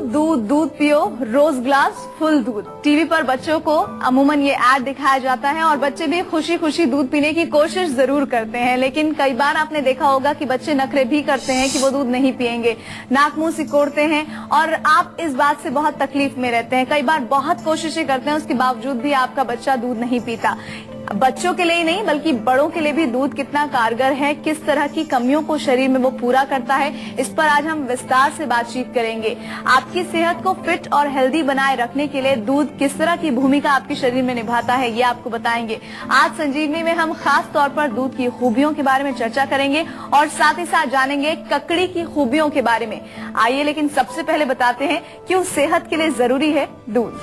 दूध दूध दूध पियो, रोज ग्लास फुल दूध। टीवी पर बच्चों को अमूमन ये ऐड दिखाया जाता है और बच्चे भी खुशी खुशी दूध पीने की कोशिश जरूर करते हैं, लेकिन कई बार आपने देखा होगा कि बच्चे नखरे भी करते हैं कि वो दूध नहीं पिएंगे, नाक मुंह सिकोड़ते हैं और आप इस बात से बहुत तकलीफ में रहते हैं। कई बार बहुत कोशिशें करते हैं, उसके बावजूद भी आपका बच्चा दूध नहीं पीता। बच्चों के लिए ही नहीं बल्कि बड़ों के लिए भी दूध कितना कारगर है, किस तरह की कमियों को शरीर में वो पूरा करता है, इस पर आज हम विस्तार से बातचीत करेंगे। आपकी सेहत को फिट और हेल्दी बनाए रखने के लिए दूध किस तरह की भूमिका आपके शरीर में निभाता है, ये आपको बताएंगे। आज संजीवनी में हम खास तौर पर दूध की खूबियों के बारे में चर्चा करेंगे और साथ ही साथ जानेंगे ककड़ी की खूबियों के बारे में। आइए लेकिन सबसे पहले बताते हैं क्यों सेहत के लिए जरूरी है दूध।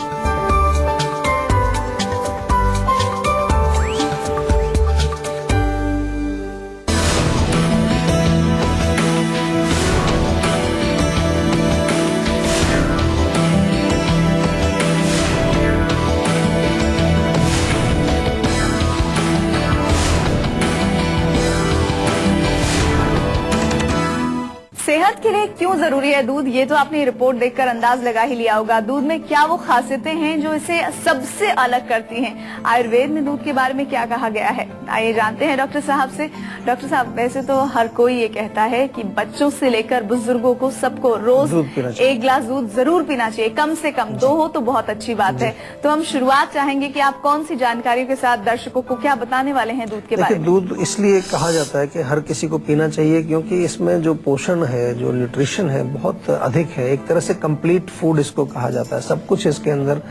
सेहत के लिए क्यों जरूरी है दूध, ये तो आपने रिपोर्ट देखकर अंदाज लगा ही लिया होगा। दूध में क्या वो खासियतें हैं जो इसे सबसे अलग करती हैं। आयुर्वेद में दूध के बारे में क्या कहा गया है, आइए जानते हैं डॉक्टर साहब से। डॉक्टर साहब, वैसे तो हर कोई ये कहता है कि बच्चों से लेकर बुजुर्गों को सबको रोज एक गिलास दूध जरूर पीना चाहिए, कम से कम 2 हो तो बहुत अच्छी बात है। तो हम शुरुआत चाहेंगे कि आप कौन सी जानकारी के साथ दर्शकों को क्या बताने वाले हैं दूध के बारे में। दूध इसलिए कहा जाता है कि हर किसी को पीना चाहिए क्योंकि इसमें जो पोषण है, जो न्यूट्रिशन है, बहुत अधिक है। एक तरह से कंप्लीट फूड इसको कहा जाता है। सब कुछ इसके अंदर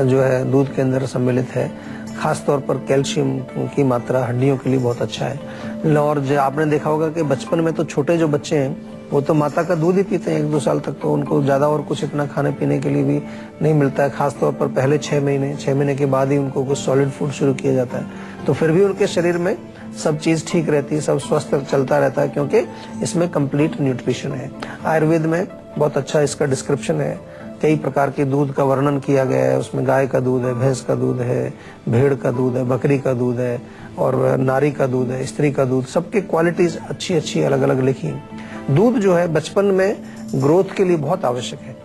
जो है दूध के अंदर सम्मिलित है। खास तौर पर कैल्शियम की मात्रा हड्डियों के लिए बहुत अच्छा है। और जो आपने देखा होगा कि बचपन में तो छोटे जो बच्चे हैं वो तो माता का दूध ही पीते हैं 1-2 साल तक, तो उनको ज्यादा और कुछ इतना खाने पीने के लिए भी नहीं मिलता है। खास तौर पर पहले 6 महीने के बाद ही उनको कुछ सॉलिड फूड शुरू किया जाता है, तो फिर भी उनके शरीर में सब चीज ठीक रहती है, सब स्वस्थ चलता रहता है क्योंकि इसमें कंप्लीट न्यूट्रिशन है। आयुर्वेद में बहुत अच्छा इसका डिस्क्रिप्शन है, कई प्रकार के दूध का वर्णन किया गया है। उसमें गाय का दूध है, भैंस का दूध है, भेड़ का दूध है, बकरी का दूध है और नारी का दूध है, स्त्री का दूध, सबकी क्वालिटीज अच्छी अच्छी अलग अलग लिखी है। दूध जो है बचपन में ग्रोथ के लिए बहुत आवश्यक है।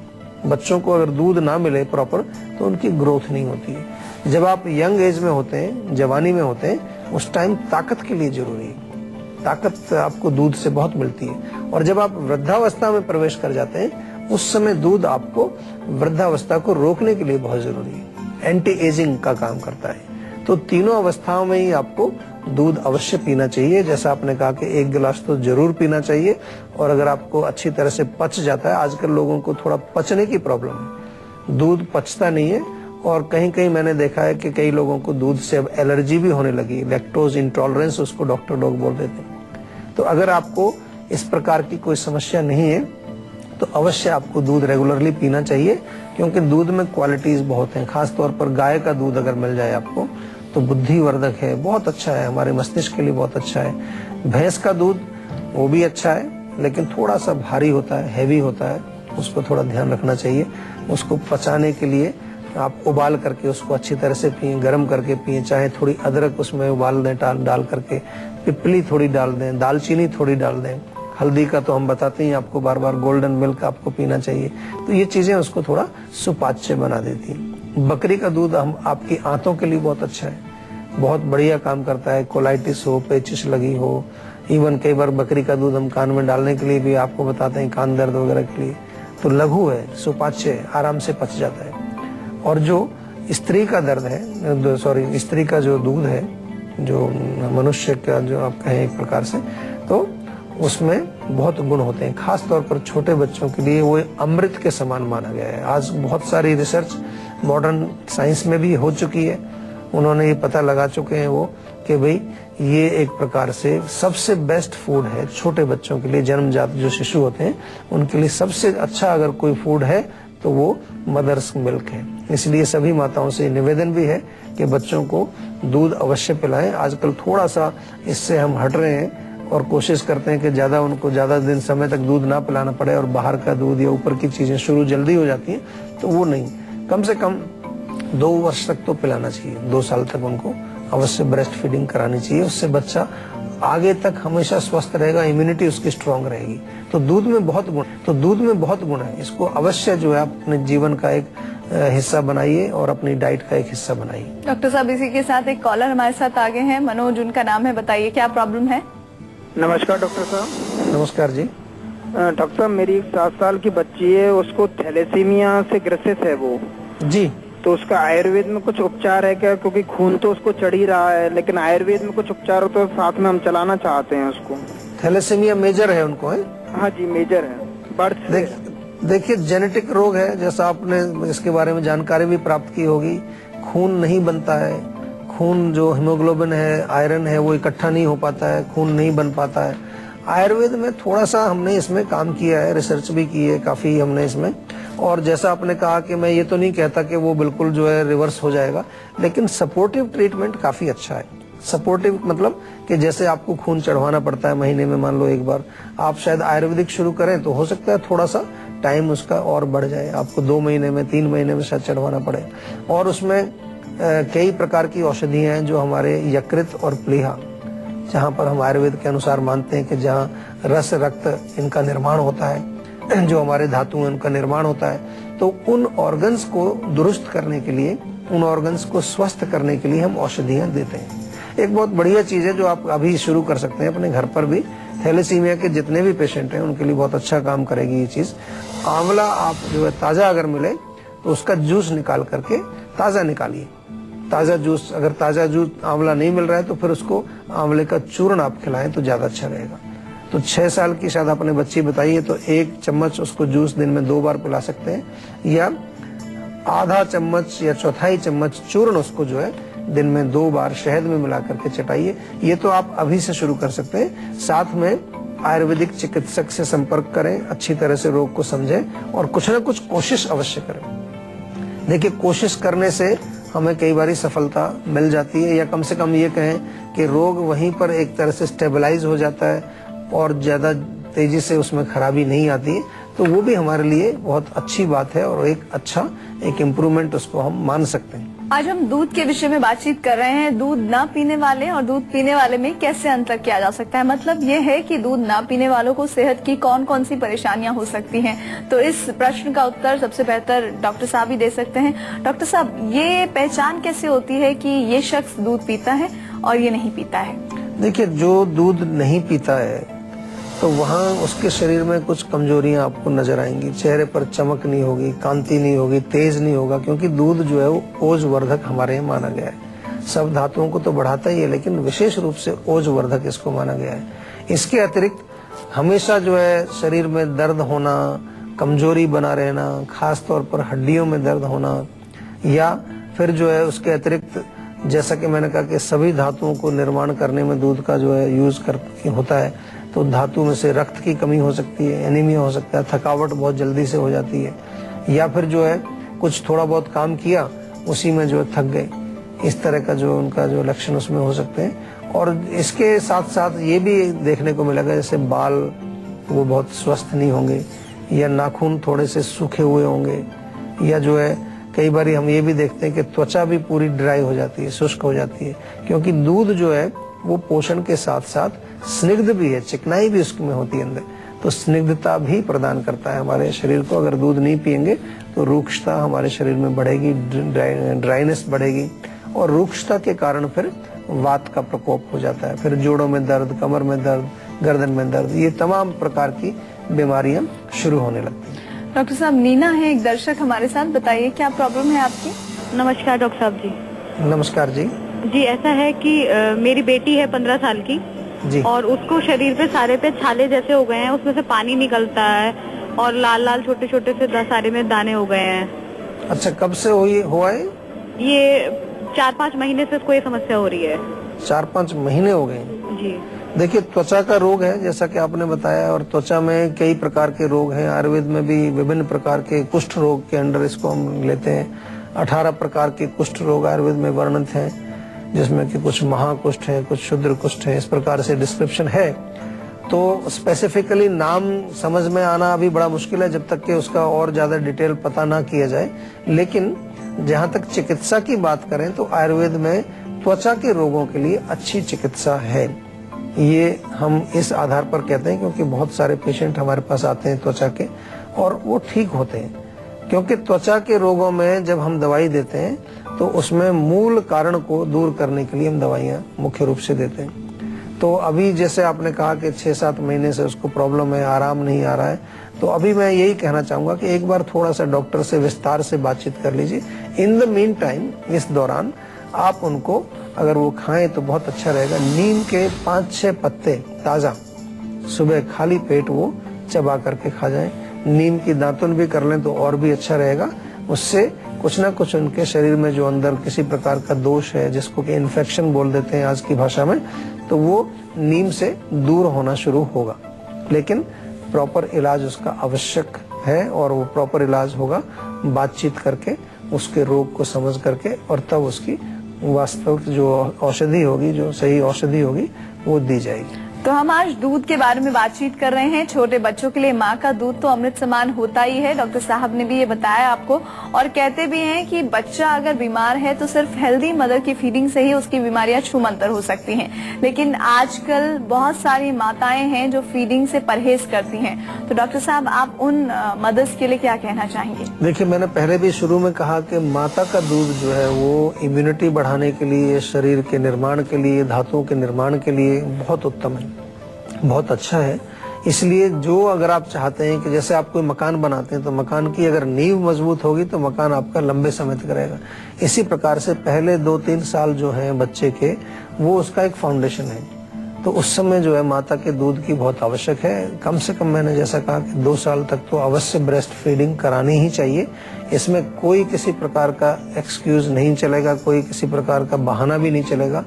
बच्चों को अगर दूध ना मिले प्रॉपर तो उनकी ग्रोथ नहीं होती है। जब आप यंग एज में होते हैं, जवानी में होते हैं, उस टाइम ताकत के लिए जरूरी है। ताकत आपको दूध से बहुत मिलती है। और जब आप वृद्धावस्था में प्रवेश कर जाते हैं उस समय दूध आपको वृद्धावस्था को रोकने के लिए बहुत जरूरी है, एंटी एजिंग का काम करता है। तो तीनों अवस्थाओं में ही आपको दूध अवश्य पीना चाहिए। जैसा आपने कहा कि 1 गिलास तो जरूर पीना चाहिए। और अगर आपको अच्छी तरह से पच जाता है, आजकल लोगों को थोड़ा पचने की प्रॉब्लम है, दूध पचता नहीं है। और कहीं कहीं मैंने देखा है कि कई लोगों को दूध से अब एलर्जी भी होने लगी, लैक्टोज इंटॉलरेंस उसको डॉक्टर लोग बोल देते हैं। तो अगर आपको इस प्रकार की कोई समस्या नहीं है तो अवश्य आपको दूध रेगुलरली पीना चाहिए क्योंकि दूध में क्वालिटीज बहुत हैं। खास तौर पर गाय का दूध अगर मिल जाए आपको तो बुद्धिवर्धक है, बहुत अच्छा है, हमारे मस्तिष्क के लिए बहुत अच्छा है। भैंस का दूध वो भी अच्छा है लेकिन थोड़ा सा भारी होता है, हैवी होता है, उसको थोड़ा ध्यान रखना चाहिए। उसको पचाने के लिए आप उबाल करके उसको अच्छी तरह से पिए, गर्म करके पिए, चाहे थोड़ी अदरक उसमें उबाल दें डाल करके, पिपली थोड़ी डाल दें, दालचीनी थोड़ी डाल दें, हल्दी का तो हम बताते हैं आपको बार बार, गोल्डन मिल्क आपको पीना चाहिए। तो ये चीजें उसको थोड़ा सुपाच्य बना देती हैं। बकरी का दूध हम आपकी आंतों के लिए बहुत अच्छा है, बहुत बढ़िया काम करता है। कोलाइटिस हो, पेचिश लगी हो, इवन कई बार बकरी का दूध हम कान में डालने के लिए भी आपको बताते हैं, कान दर्द वगैरह के लिए। तो लघु है, सुपाच्य है, आराम से पच जाता है। और जो स्त्री का दर्द है, स्त्री का जो दूध है, जो मनुष्य का जो आप कहें एक प्रकार से, तो उसमें बहुत गुण होते हैं। खास तौर पर छोटे बच्चों के लिए वो अमृत के समान माना गया है। आज बहुत सारी रिसर्च मॉडर्न साइंस में भी हो चुकी है, उन्होंने ये पता लगा चुके हैं वो कि भाई ये एक प्रकार से सबसे बेस्ट फूड है छोटे बच्चों के लिए। जन्मजात जो शिशु होते हैं उनके लिए सबसे अच्छा अगर कोई फूड है तो वो मदर्स मिल्क है। इसलिए सभी माताओं से निवेदन भी है कि बच्चों को दूध अवश्य पिलाएं। आजकल थोड़ा सा इससे हम हट रहे हैं और कोशिश करते हैं कि उनको ज्यादा दिन समय तक दूध ना पिलाना पड़े और बाहर का दूध या ऊपर की चीजें शुरू जल्दी हो जाती हैं, तो वो नहीं, कम से कम 2 वर्ष तक तो पिलाना चाहिए। 2 साल तक उनको अवश्य ब्रेस्ट फीडिंग करानी चाहिए। उससे बच्चा आगे तक हमेशा स्वस्थ रहेगा, इम्यूनिटी उसकी स्ट्रांग रहेगी। तो दूध में बहुत गुण है। इसको अवश्य जो है अपने जीवन का एक हिस्सा बनाइए और अपनी डाइट का एक हिस्सा बनाइए। डॉक्टर साहब, इसी के साथ एक कॉलर हमारे साथ आगे हैं, मनोज उनका नाम है, बताइए क्या प्रॉब्लम है? नमस्कार डॉक्टर साहब। नमस्कार जी। डॉक्टर साहब, मेरी एक 7 साल की बच्ची है, उसको थैलेसीमिया से ग्रसित है वो जी। तो उसका आयुर्वेद में कुछ उपचार है क्या? क्योंकि खून तो उसको चढ़ ही रहा है, लेकिन आयुर्वेद में कुछ उपचार हो तो साथ में हम चलाना चाहते हैं उसको। थैलेसीमिया मेजर है उनको, है? हाँ जी, मेजर है, बर्थ से। देखिए, जेनेटिक रोग है, जैसा आपने इसके बारे में जानकारी भी प्राप्त की होगी। खून नहीं बनता है, खून जो हीमोग्लोबिन है, आयरन है, वो इकट्ठा नहीं हो पाता है, खून नहीं बन पाता है। आयुर्वेद में थोड़ा सा हमने इसमें काम किया है, रिसर्च भी की है काफी हमने इसमें। और जैसा आपने कहा कि मैं ये तो नहीं कहता कि वो बिल्कुल जो है रिवर्स हो जाएगा, लेकिन सपोर्टिव ट्रीटमेंट काफी अच्छा है। सपोर्टिव मतलब कि जैसे आपको खून चढ़वाना पड़ता है महीने में, मान लो एक बार, आप शायद आयुर्वेदिक शुरू करें तो हो सकता है थोड़ा सा टाइम उसका और बढ़ जाए, आपको 2 महीने में 3 महीने में शायद चढ़वाना पड़े। और उसमें कई प्रकार की औषधियां हैं जो हमारे यकृत और प्लीहा, जहाँ पर हम आयुर्वेद के अनुसार मानते हैं कि जहाँ रस रक्त इनका निर्माण होता है, जो हमारे धातु हैं उनका निर्माण होता है, तो उन ऑर्गन्स को दुरुस्त करने के लिए, उन ऑर्गन्स को स्वस्थ करने के लिए हम औषधियां देते हैं। एक बहुत बढ़िया चीज है जो आप अभी शुरू कर सकते हैं अपने घर पर भी। थैलेसीमिया के जितने भी पेशेंट हैं उनके लिए बहुत अच्छा काम करेगी ये चीज। आंवला आप जो है ताजा अगर मिले तो उसका जूस निकाल करके ताजा निकालिए। ताजा जूस, अगर ताजा जूस आंवला नहीं मिल रहा है तो फिर उसको आंवले का चूर्ण आप खिलाएं तो ज्यादा अच्छा रहेगा। तो 6 साल की शायद आपने बच्ची बताई है, तो 1 चम्मच उसको जूस दिन में 2 बार पिला सकते हैं, या आधा चम्मच या चौथाई चम्मच चूर्ण उसको जो है दिन में 2 बार शहद में मिला करके चटाइए। ये तो आप अभी से शुरू कर सकते हैं। साथ में आयुर्वेदिक चिकित्सक से संपर्क करें, अच्छी तरह से रोग को समझें और कुछ न कुछ कोशिश अवश्य करें। देखिए, कोशिश करने से हमें कई बार सफलता मिल जाती है, या कम से कम ये कहें कि रोग वहीं पर एक तरह से स्टेबलाइज हो जाता है और ज्यादा तेजी से उसमें खराबी नहीं आती है, तो वो भी हमारे लिए बहुत अच्छी बात है और एक इम्प्रूवमेंट उसको हम मान सकते हैं। आज हम दूध के विषय में बातचीत कर रहे हैं। दूध ना पीने वाले और दूध पीने वाले में कैसे अंतर किया जा सकता है? मतलब ये है कि दूध ना पीने वालों को सेहत की कौन कौन सी परेशानियां हो सकती हैं? तो इस प्रश्न का उत्तर सबसे बेहतर डॉक्टर साहब ही दे सकते हैं। डॉक्टर साहब, ये पहचान कैसे होती है कि ये शख्स दूध पीता है और ये नहीं पीता है? देखिए, जो दूध नहीं पीता है तो वहाँ उसके शरीर में कुछ कमजोरियां आपको नजर आएंगी। चेहरे पर चमक नहीं होगी, कांति नहीं होगी, तेज नहीं होगा, क्योंकि दूध जो है वो ओजवर्धक हमारे यहाँ माना गया है। सब धातुओं को तो बढ़ाता ही है, लेकिन विशेष रूप से ओजवर्धक इसको माना गया है। इसके अतिरिक्त हमेशा जो है शरीर में दर्द होना, कमजोरी बना रहना, खास तौर पर हड्डियों में दर्द होना, या फिर जो है उसके अतिरिक्त जैसा कि मैंने कहा कि सभी धातुओं को निर्माण करने में दूध का जो है यूज होता है, तो धातु में से रक्त की कमी हो सकती है, एनीमिया हो सकता है, थकावट बहुत जल्दी से हो जाती है, या फिर जो है कुछ थोड़ा बहुत काम किया उसी में जो है थक गए, इस तरह का जो उनका जो लक्षण उसमें हो सकते हैं। और इसके साथ साथ ये भी देखने को मिलेगा जैसे बाल वो बहुत स्वस्थ नहीं होंगे, या नाखून थोड़े से सूखे हुए होंगे, या जो है कई बार हम ये भी देखते हैं कि त्वचा भी पूरी ड्राई हो जाती है, शुष्क हो जाती है, क्योंकि दूध जो है वो पोषण के साथ साथ स्निग्ध भी है, चिकनाई भी उसमें होती है अंदर, तो स्निग्धता भी प्रदान करता है हमारे शरीर को। अगर दूध नहीं पिएंगे तो रूक्षता हमारे शरीर में बढ़ेगी, ड्राइनेस बढ़ेगी, और रूक्षता के कारण फिर वात का प्रकोप हो जाता है, फिर जोड़ों में दर्द, कमर में दर्द, गर्दन में दर्द, ये तमाम प्रकार की बीमारियां शुरू होने लगती हैं। डॉक्टर साहब, नीना है एक दर्शक हमारे साथ, बताइए क्या प्रॉब्लम है आपकी? नमस्कार डॉक्टर साहब जी। नमस्कार जी। जी, ऐसा है कि मेरी बेटी है 15 साल की जी। और उसको शरीर पे सारे पे छाले जैसे हो गए हैं, उसमें से पानी निकलता है और लाल लाल छोटे छोटे से सारे में दाने हो गए हैं। अच्छा, कब से हुआ है? ये 4-5 महीने से इसको ये समस्या हो रही है। 4-5 महीने हो गए जी। देखिए, त्वचा का रोग है जैसा कि आपने बताया, और त्वचा में कई प्रकार के रोग हैं। आयुर्वेद में भी विभिन्न प्रकार के कुष्ठ रोग के अंडर इसको हम लेते हैं। 18 प्रकार के कुष्ठ रोग आयुर्वेद में वर्णित हैं, जिसमें कि कुछ महाकुष्ठ है, कुछ क्षुद्र कुष्ठ है, इस प्रकार से डिस्क्रिप्शन है। तो स्पेसिफिकली नाम समझ में आना अभी बड़ा मुश्किल है जब तक कि उसका और ज्यादा डिटेल पता ना किया जाए। लेकिन जहाँ तक चिकित्सा की बात करें तो आयुर्वेद में त्वचा के रोगों के लिए अच्छी चिकित्सा है। ये हम इस आधार पर कहते हैं क्योंकि बहुत सारे पेशेंट हमारे पास आते हैं त्वचा के और वो ठीक होते हैं, क्योंकि त्वचा के रोगों में जब हम दवाई देते हैं तो उसमें मूल कारण को दूर करने के लिए हम दवाइयाँ मुख्य रूप से देते हैं। तो अभी जैसे आपने कहा कि 6-7 महीने से उसको प्रॉब्लम है, आराम नहीं आ रहा है, तो अभी मैं यही कहना चाहूंगा कि एक बार थोड़ा सा डॉक्टर से विस्तार से बातचीत कर लीजिए। इन द मीन टाइम, इस दौरान आप उनको अगर वो खाएं तो बहुत अच्छा रहेगा। नीम के 5-6 पत्ते ताजा सुबह खाली पेट वो चबा करके खा जाएं। नीम की दातुन भी कर लें तो और भी अच्छा रहेगा। उससे कुछ ना कुछ उनके शरीर में जो अंदर किसी प्रकार का दोष है, जिसको कि इन्फेक्शन बोल देते हैं आज की भाषा में, तो वो नीम से दूर होना शुरू होगा। लेकिन प्रॉपर इलाज उसका आवश्यक है और वो प्रॉपर इलाज होगा बातचीत करके, उसके रोग को समझ करके, और तब उसकी वास्तविक जो औषधि होगी, जो सही औषधि होगी, वो दी जाएगी। तो हम आज दूध के बारे में बातचीत कर रहे हैं। छोटे बच्चों के लिए माँ का दूध तो अमृत समान होता ही है, डॉक्टर साहब ने भी ये बताया आपको, और कहते भी हैं कि बच्चा अगर बीमार है तो सिर्फ हेल्दी मदर की फीडिंग से ही उसकी बीमारियां छूमंतर हो सकती हैं। लेकिन आजकल बहुत सारी माताएं हैं जो फीडिंग से परहेज करती हैं। तो डॉक्टर साहब, आप उन मदर्स के लिए क्या कहना चाहेंगे? देखिए, मैंने पहले भी शुरू में कहा कि माता का दूध जो है वो इम्यूनिटी बढ़ाने के लिए, शरीर के निर्माण के लिए, धातुओं के निर्माण के लिए बहुत उत्तम है, बहुत अच्छा है। इसलिए जो अगर आप चाहते हैं कि जैसे आप कोई मकान बनाते हैं तो मकान की अगर नींव मजबूत होगी तो मकान आपका लंबे समय तक रहेगा, इसी प्रकार से पहले 2-3 साल जो है बच्चे के, वो उसका एक फाउंडेशन है। तो उस समय जो है माता के दूध की बहुत आवश्यक है। कम से कम मैंने जैसा कहा कि 2 साल तक तो अवश्य ब्रेस्ट फीडिंग करानी ही चाहिए। इसमें कोई किसी प्रकार का एक्सक्यूज नहीं चलेगा, कोई किसी प्रकार का बहाना भी नहीं चलेगा।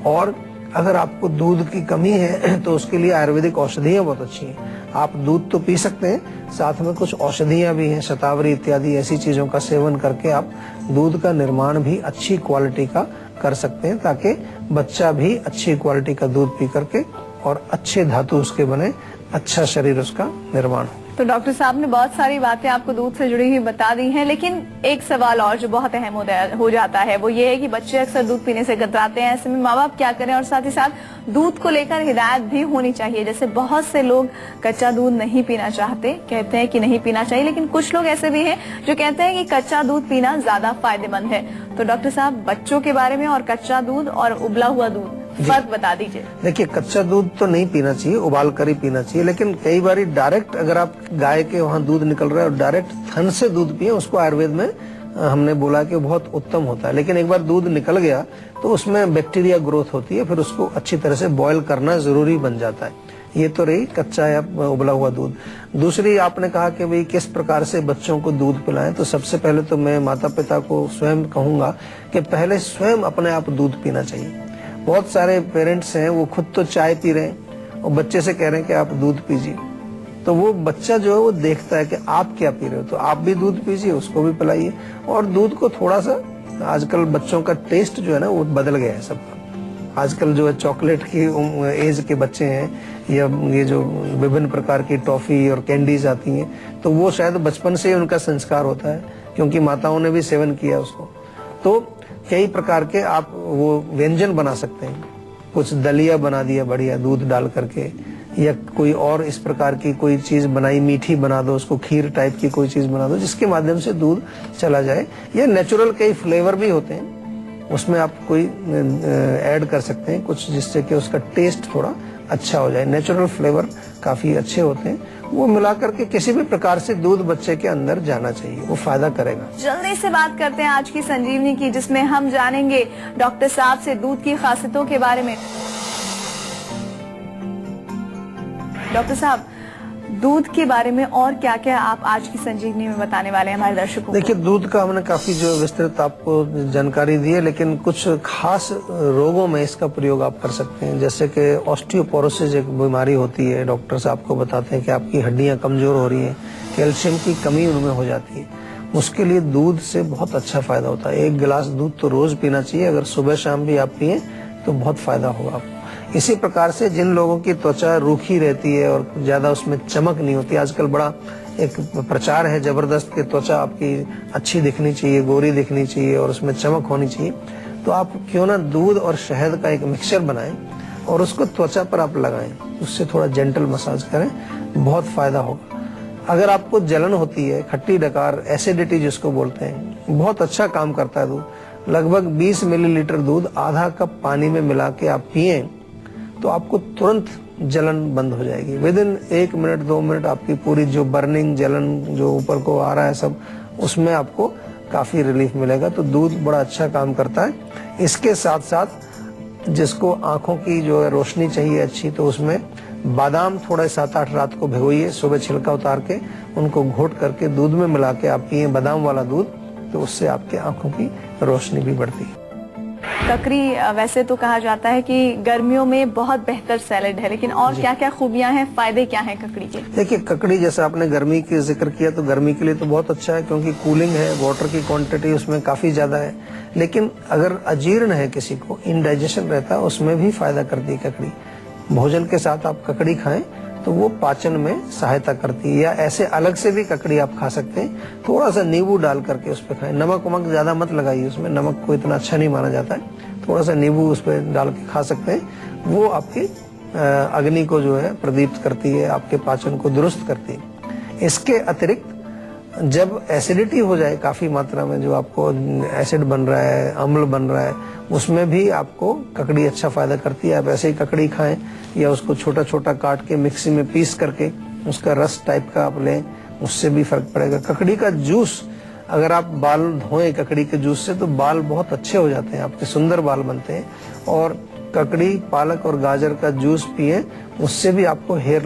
और अगर आपको दूध की कमी है तो उसके लिए आयुर्वेदिक औषधियां बहुत अच्छी हैं। आप दूध तो पी सकते हैं, साथ में कुछ औषधियां भी हैं, शतावरी इत्यादि ऐसी चीजों का सेवन करके आप दूध का निर्माण भी अच्छी क्वालिटी का कर सकते हैं, ताकि बच्चा भी अच्छी क्वालिटी का दूध पी करके और अच्छे धातु उसके बने, अच्छा शरीर उसका निर्माण हो। तो डॉक्टर साहब ने बहुत सारी बातें आपको दूध से जुड़ी हुई बता दी हैं, लेकिन एक सवाल और जो बहुत अहम हो जाता है वो ये है कि बच्चे अक्सर दूध पीने से कतराते हैं। ऐसे में माँ बाप क्या करें, और साथ ही साथ दूध को लेकर हिदायत भी होनी चाहिए। जैसे बहुत से लोग कच्चा दूध नहीं पीना चाहते, कहते हैं कि नहीं पीना चाहिए, लेकिन कुछ लोग ऐसे भी हैं जो कहते हैं कि कच्चा दूध पीना ज्यादा फायदेमंद है। तो डॉक्टर साहब, बच्चों के बारे में और कच्चा दूध और उबला हुआ दूध फर्क बता दीजिए। देखिए, कच्चा दूध तो नहीं पीना चाहिए, उबाल कर ही पीना चाहिए। लेकिन कई बार डायरेक्ट अगर आप गाय के वहाँ दूध निकल रहा है और डायरेक्ट थन से दूध पिए, उसको आयुर्वेद में हमने बोला कि बहुत उत्तम होता है। लेकिन एक बार दूध निकल गया तो उसमें बैक्टीरिया ग्रोथ होती है, फिर उसको अच्छी तरह से बॉयल करना जरूरी बन जाता है। ये तो रही कच्चा या उबला हुआ दूध। दूसरी, आपने कहा कि भाई किस प्रकार से बच्चों को दूध पिलाएं, तो सबसे पहले तो मैं माता पिता को स्वयं कहूंगा कि पहले स्वयं अपने आप दूध पीना चाहिए। बहुत सारे पेरेंट्स हैं वो खुद तो चाय पी रहे हैं और बच्चे से कह रहे हैं कि आप दूध पीजिए, तो वो बच्चा जो है वो देखता है कि आप क्या पी रहे हो, तो आप भी दूध पीजिए, उसको भी पिलाइए। और दूध को थोड़ा सा, आजकल बच्चों का टेस्ट जो है ना वो बदल गया है सबका। आजकल जो है चॉकलेट की एज के बच्चे हैं या ये जो विभिन्न प्रकार की टॉफी और कैंडीज आती हैं, तो वो शायद बचपन से ही उनका संस्कार होता है, क्योंकि माताओं ने भी सेवन किया उसको। तो कई प्रकार के आप वो व्यंजन बना सकते हैं, कुछ दलिया बना दिया बढ़िया दूध डाल करके, या कोई और इस प्रकार की कोई चीज बनाई, मीठी बना दो, उसको खीर टाइप की कोई चीज बना दो जिसके माध्यम से दूध चला जाए। या नेचुरल कई फ्लेवर भी होते हैं, उसमें आप कोई ऐड कर सकते हैं कुछ, जिससे कि उसका टेस्ट थोड़ा अच्छा हो जाए। नेचुरल फ्लेवर काफी अच्छे होते हैं, वो मिलाकर के किसी भी प्रकार से दूध बच्चे के अंदर जाना चाहिए, वो फायदा करेगा। जल्दी से बात करते हैं आज की संजीवनी की, जिसमें हम जानेंगे डॉक्टर साहब से दूध की खासियतों के बारे में। डॉक्टर साहब, दूध के बारे में और क्या क्या आप आज की संजीवनी में बताने वाले हैं हमारे दर्शकों को? देखिए, दूध का हमने काफी जो विस्तृत आपको जानकारी दी है, लेकिन कुछ खास रोगों में इसका प्रयोग आप कर सकते हैं। जैसे कि ऑस्टियोपोरोसिस एक बीमारी होती है, डॉक्टर्स आपको बताते हैं कि आपकी हड्डियां कमजोर हो रही हैं, कैल्शियम की कमी उनमें हो जाती है, उसके लिए दूध से बहुत अच्छा फायदा होता है। 1 गिलास दूध तो रोज पीना चाहिए, अगर सुबह शाम भी आप पिए तो बहुत फायदा होगा आपको। इसी प्रकार से जिन लोगों की त्वचा रूखी रहती है और ज्यादा उसमें चमक नहीं होती, आजकल बड़ा एक प्रचार है जबरदस्त कि त्वचा आपकी अच्छी दिखनी चाहिए, गोरी दिखनी चाहिए और उसमें चमक होनी चाहिए, तो आप क्यों ना दूध और शहद का एक मिक्सचर बनाएं, और उसको त्वचा पर आप लगाएं, उससे थोड़ा जेंटल मसाज करें, बहुत फायदा होगा। अगर आपको जलन होती है, खट्टी डकार, एसिडिटी जिसको बोलते हैं, बहुत अच्छा काम करता है दूध। लगभग 20 मिलीलीटर दूध आधा कप पानी में मिला के आप पिए तो आपको तुरंत जलन बंद हो जाएगी। विद इन 1 मिनट 2 मिनट आपकी पूरी जो बर्निंग जलन जो ऊपर को आ रहा है सब, उसमें आपको काफी रिलीफ मिलेगा। तो दूध बड़ा अच्छा काम करता है। इसके साथ साथ जिसको आंखों की जो है रोशनी चाहिए अच्छी, तो उसमें बादाम थोड़े 7-8 रात को भिगोइए, सुबह छिलका उतार के उनको घोट करके दूध में मिला के आप पिए, बादाम वाला दूध, तो उससे आपके आंखों की रोशनी भी बढ़ती है। ककड़ी वैसे तो कहा जाता है कि गर्मियों में बहुत बेहतर सैलेड है, लेकिन और क्या क्या खूबियां हैं, फायदे क्या हैं ककड़ी के? देखिए, ककड़ी जैसे आपने गर्मी की जिक्र किया, तो गर्मी के लिए तो बहुत अच्छा है क्योंकि कूलिंग है, वाटर की क्वांटिटी उसमें काफी ज्यादा है। लेकिन अगर अजीर्ण है, किसी को इनडाइजेशन रहता है, उसमें भी फायदा करती है ककड़ी। भोजन के साथ आप ककड़ी खाएं तो वो पाचन में सहायता करती है। या ऐसे अलग से भी ककड़ी आप खा सकते हैं, थोड़ा सा नींबू डाल करके उस पर खाएं। नमक वमक ज्यादा मत लगाइए उसमें, नमक को इतना अच्छा नहीं माना जाता है। थोड़ा सा नींबू उस पर डाल के खा सकते हैं। वो आपकी अग्नि को जो है प्रदीप्त करती है, आपके पाचन को दुरुस्त करती है। इसके अतिरिक्त जब एसिडिटी हो जाए काफी मात्रा में, जो आपको एसिड बन रहा है, अम्ल बन रहा है, उसमें भी आपको ककड़ी अच्छा फायदा करती है। आप ऐसे ही ककड़ी खाएं या उसको छोटा छोटा काट के मिक्सी में पीस करके उसका रस टाइप का आप लें, उससे भी फर्क पड़ेगा। ककड़ी का जूस अगर आप बाल धोएं ककड़ी के जूस से, तो बाल बहुत अच्छे हो जाते हैं, आपके सुंदर बाल बनते हैं। और ककड़ी, पालक और गाजर का जूस पिए, उससे भी आपको हेयर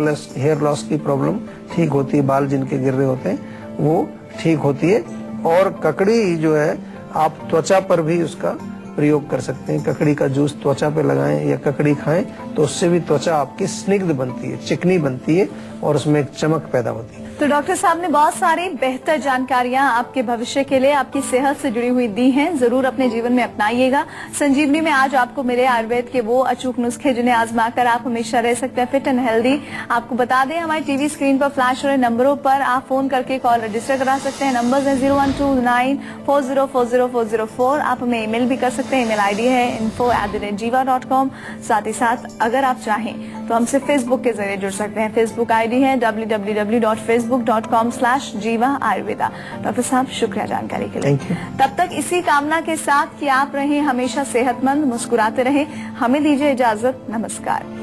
लॉस की प्रॉब्लम ठीक होती है। बाल जिनके गिर रहे होते हैं वो ठीक होती है। और ककड़ी जो है आप त्वचा पर भी उसका प्रयोग कर सकते हैं। ककड़ी का जूस त्वचा पे लगाएं या ककड़ी खाएं, तो उससे भी त्वचा आपकी स्निग्ध बनती है, चिकनी बनती है और उसमें एक चमक पैदा होती है। तो डॉक्टर साहब ने बहुत सारी बेहतर जानकारियां आपके भविष्य के लिए, आपकी सेहत से जुड़ी हुई दी हैं। जरूर अपने जीवन में अपनाइएगा। संजीवनी में आज आपको मिले आयुर्वेद के वो अचूक नुस्खे जिन्हें आजमाकर आप हमेशा रह सकते हैं फिट एंड हेल्दी। आपको बता दें, हमारी टीवी स्क्रीन पर फ्लैश हो रहे नंबरों पर आप फोन करके कॉल रजिस्टर करा सकते हैं। नंबर है 0129404004। आप हमें ईमेल भी कर सकते हैं। ईमेल आईडी है info@jiva.com। साथ ही साथ अगर आप चाहें तो हमसे फेसबुक के जरिए जुड़ सकते हैं। फेसबुक आईडी है www.facebook.com/jiva ayurveda। डॉक्टर साहब, शुक्रिया जानकारी के लिए। Thank you. तब तक इसी कामना के साथ कि आप रहें हमेशा सेहतमंद, मुस्कुराते रहें। हमें दीजिए इजाजत। नमस्कार।